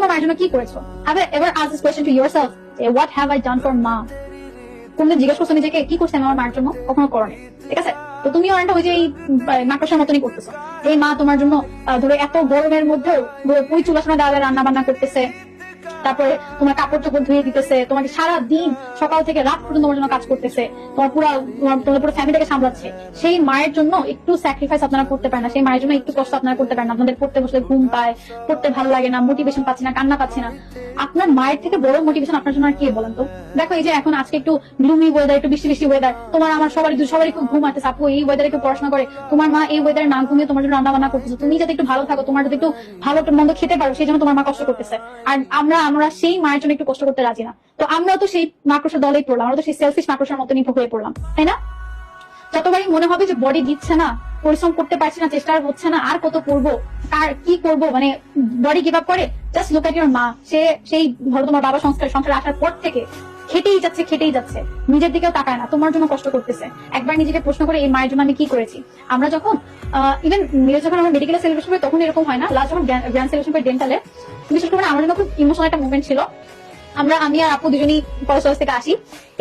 তোমার মায়ের জন্য কি করেছো? এবার ask this question to yourself, what have I done for mom? তুমি জিজ্ঞেস করছো নিজেকে কি করছে আমার মায়ের জন্য? কখনো করোনি, ঠিক আছে? তো তুমি অনেকটা ওই যে এই মাকড়সার মতনই করতেছো। এই মা তোমার জন্য ধরে এত গরমের মধ্যেও ওই চুলাশোনা দেওয়া রান্না বান্না করতেছে, তারপরে তোমার কাপড় চোপড় ধুয়ে দিতেছে, তোমাকে সারা দিন সকাল থেকে রাত পর্যন্ত তোমার জন্য কাজ করতেছে, তোমার পুরো ফ্যামিলিটাকে সামলাচ্ছে। সেই মায়ের জন্য একটু স্যাক্রিফাইস আপনারা করতে পারেন না? সেই মায়ের জন্য একটু কষ্ট আপনারা করতে পারেন না? আপনাদের পড়তে বসলে ঘুম পায়, পড়তে ভালো লাগে না, মোটিভেশন পাচ্ছি না, কান্না পাচ্ছি না, আপনার মায়ের থেকে বড় মোটিভেশন আপনার জন্য আর কি বলেন তো? দেখো এই যে এখন আজকে একটু গ্লুমি ওয়েদার, একটু বৃষ্টি বৃষ্টি ওয়েদার, তোমার আমার সবারই খুব ঘুম আসতেছে, আপু এই ওয়েদারে একটু পড়াশোনা করে, তোমার মা এই ওয়েদারে না ঘুমিয়ে তোমার জন্য রান্না বান্না করতেছে, তুমি যাতে একটু ভালো থাকো, তোমার যাতে একটু ভালো মন্দ খেতে পারো, সেই জন্য তোমার মা কষ্ট করতেছে। আর আমরা সেই মায়ের জন্য একটু কষ্ট করতে রাজি না। তো আমরাও তো সেই মাকড়সার দলেই পড়লাম, আমরা তো সেই সেলফিশ মাকড়সার মতনই হয়ে পড়লাম, তাই না? যতবারই মনে হবে যে বডি দিচ্ছে না, পরিশ্রম করতে পারছি না, চেষ্টা হচ্ছে না, আর কত করবো, আর কি করবো, মানে বডি গিভ আপ করে, জাস্ট লুক এট ইওর মা। সেই ধরো তোমার বাবা সংসারে আসার পর থেকে খেটেই যাচ্ছে, নিজের দিকেও তাকায় না, তোমার জন্য কষ্ট করতেছে। একবার নিজেকে প্রশ্ন করে এই মায়ের জন্য আমি কি করেছি? আমরা যখন যখন আমরা মেডিকেলে সেলিব্রেশন করি তখন এরকম হয় না, লাস্ট যখন গ্র্যান্ড সেলিব্রেশন করি ডেন্টালে, বিশেষ করে আমার জন্য খুব ইমোশনাল একটা মুভমেন্ট ছিল। আমি আর আপু দুজনই কলেজ থেকে আসি,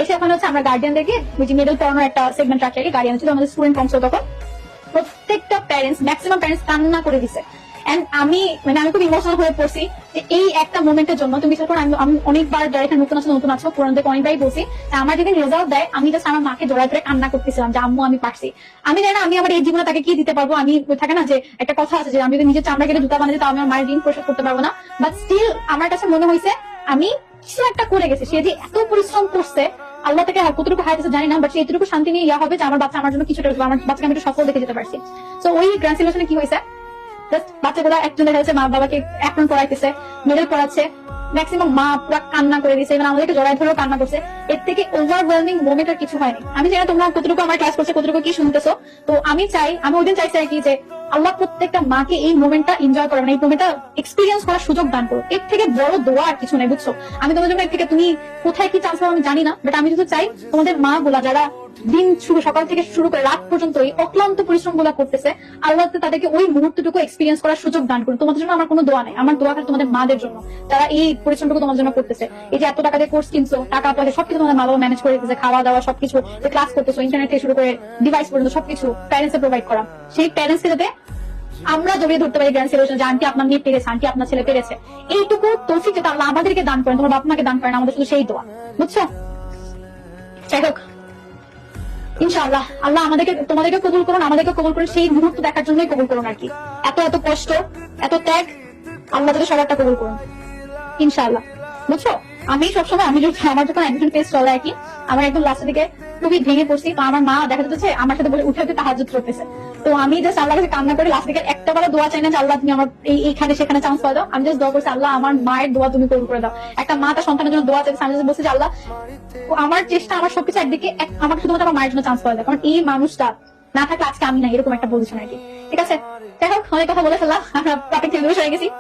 এসে ওখানে হচ্ছে আমরা গার্ডিয়ানদেরকে মেডেল পড়ানোর একটা সেগমেন্ট রাখি, গার্ডিয়ান ছিল আমাদের স্টুডেন্ট কম ছিল তখন। প্রত্যেকটা প্যারেন্টস, ম্যাক্সিমাম প্যারেন্টস কান্না করে দিছে। এন্ড আমি খুব ইমোশনাল হয়ে পড়ছি যে এই একটা মোমেন্টের জন্য। তুমি বিশ্বাস করো, আমি অনেকবার যারা এখানে নতুন আছো পুরানদেরকে অনেকবারই বলছি, আমার যেদিন রেজাল্ট দেয় আমি জাস্ট আমার মাকে জড়ায় ধরে কান্না করতেছিলাম যে আম্মু আমি পারছি। আমি জানি না আমি আমার এই জীবনে তাকে কি দিতে পারবো। আমি থাকে না যে একটা কথা আছে যে আমি যদি নিজের চামড়া কেটে জুতা বানাতে তাও আমি আমার মায়ের ঋণ পরিশোধ করতে পারবো না, বাট স্টিল আমার কাছে মনে হয়েছে আমি কিছু একটা করে গেছি। সে যে এত পরিশ্রম করছে, আল্লাহ থেকে কতটুকু হাইতেছে জানি না, বাট এইটুকু শান্তি নিয়ে ইয়া হবে যে আমার বাচ্চা আমার জন্য কিছুটা, আমার বাচ্চাকে আমি একটু সফল দেখে যেতে পারছি। তো ওই গ্র্যান্ড সেলিব্রেশনে কি হয়েছে, বাচ্চাগুলো একজন দেখা যাচ্ছে মা বাবাকে অ্যাপ্রন পড়াইতেছে, মেডেল পড়াচ্ছে, ম্যাক্সিমাম মা পুরো কান্না করে দিচ্ছে, এবং আমাদেরকে জড়াই ধরেও কান্না করছে। এর থেকে ওভারওয়েলমিং মোমেন্ট আর কিছু হয়নি। আমি জানি তোমরা কতটুকু আমার ক্লাস করছে, কতটুকু কি শুনতেছো। তো আমি ওই দিন চাইছি আর কি যে আল্লাহ প্রত্যেকটা মাকে এই মোমেন্টটা এনজয় করে, এই মোমেন্টটা এক্সপিরিয়েন্স করার সুযোগ দান করো। এর থেকে বড় দোয়া আর কিছু নেই, বুঝছো? আমি তোমাদের জন্য এর থেকে তুমি কোথায় কি চান্স পাবো আমি জানি না, বাট আমি শুধু চাই তোমাদের মা গুলা যারা দিন সকাল থেকে শুরু করে রাত পর্যন্ত এই অক্লান্ত পরিশ্রম গুলা করতেছে, আল্লাহ তাদেরকে ওই মুহূর্তটুকু এক্সপিরিয়েন্স করার সুযোগ দান করুন। তোমাদের জন্য আমার কোনো দোয়া নেই, আমার দোয়া তোমাদের মাদের জন্য, যারা এই পরিশ্রমটুকু তোমার জন্য করতেছে। এই যে এত টাকা দিয়ে কোর্স কিনছো, টাকা পয়সা সবকিছু তোমাদের মা বাবা ম্যানেজ করে দিতেছে, খাওয়া দাওয়া সবকিছু, যে ক্লাস করতেছো, ইন্টারনেট থেকে শুরু করে ডিভাইস পর্যন্ত সবকিছু প্যারেন্টস প্রোভাইড করা। সেই প্যারেন্টস কে যাতে আমরা জড়িয়ে ধরতে পারি গ্র্যান্ড সেলিব্রেশন, যে আন্টি আপনার মেয়ে পেরেছে, আন্টি আপনার ছেলে পেরেছে, এইটুকু তৌফিক যেটা আল্লাহ আমাদেরকে দান করেন, তোমার বাপ মাকে দান করেন, আমাদের শুধু সেই দোয়া, বুঝছো? যাই হোক, ইনশাআল্লাহ আল্লাহ তোমাদেরকে কবুল করুন, আমাদেরকে কবুল করুন, সেই মুহূর্ত দেখার জন্যই কবুল করুন আর কি। এত কষ্ট, এত ত্যাগ, আল্লাহ যদি সবারটা কবুল করুন ইনশাআল্লাহ, বুঝছো? আমি সবসময় আমার যখন অ্যাডমিশন টেস্ট চলে আর কি, আমার একদম লাস্টের দিকে খুবই ভেঙে পড়ছি। তো আমার মা দেখা যাচ্ছে আমার সাথে বলে উঠে তাহাজ্জুদ করতেছে। তো আমি জাস্ট আল্লাহর কাছে কান্না করে লাস্ট দিকে একটা বার দোয়া চাই না যে আল্লাহ তুমি আমার এইখানে সেখানে চান্স পাওয়া দাও। আমি জাস্ট দোয়া করছি, আল্লাহ আমার মায়ের দোয়া তুমি কবুল করে দাও। একটা মা তার সন্তানের জন্য দোয়া চাইছে, আমি জাস্ট বলছি যে আল্লাহ আমার চেষ্টা, আমার সবকিছু একদিকে, আমাকে শুধুমাত্র আমার মায়ের জন্য চান্স পাওয়া যায়, কারণ এই মানুষটা না থাকলে আজকে আমি না, এরকম একটা পজিশন আর কি। ঠিক আছে, যাই হোক, অনেক কথা বলে ফেললাম, আমরা টপিক থেকে দূরে সরে গেছি।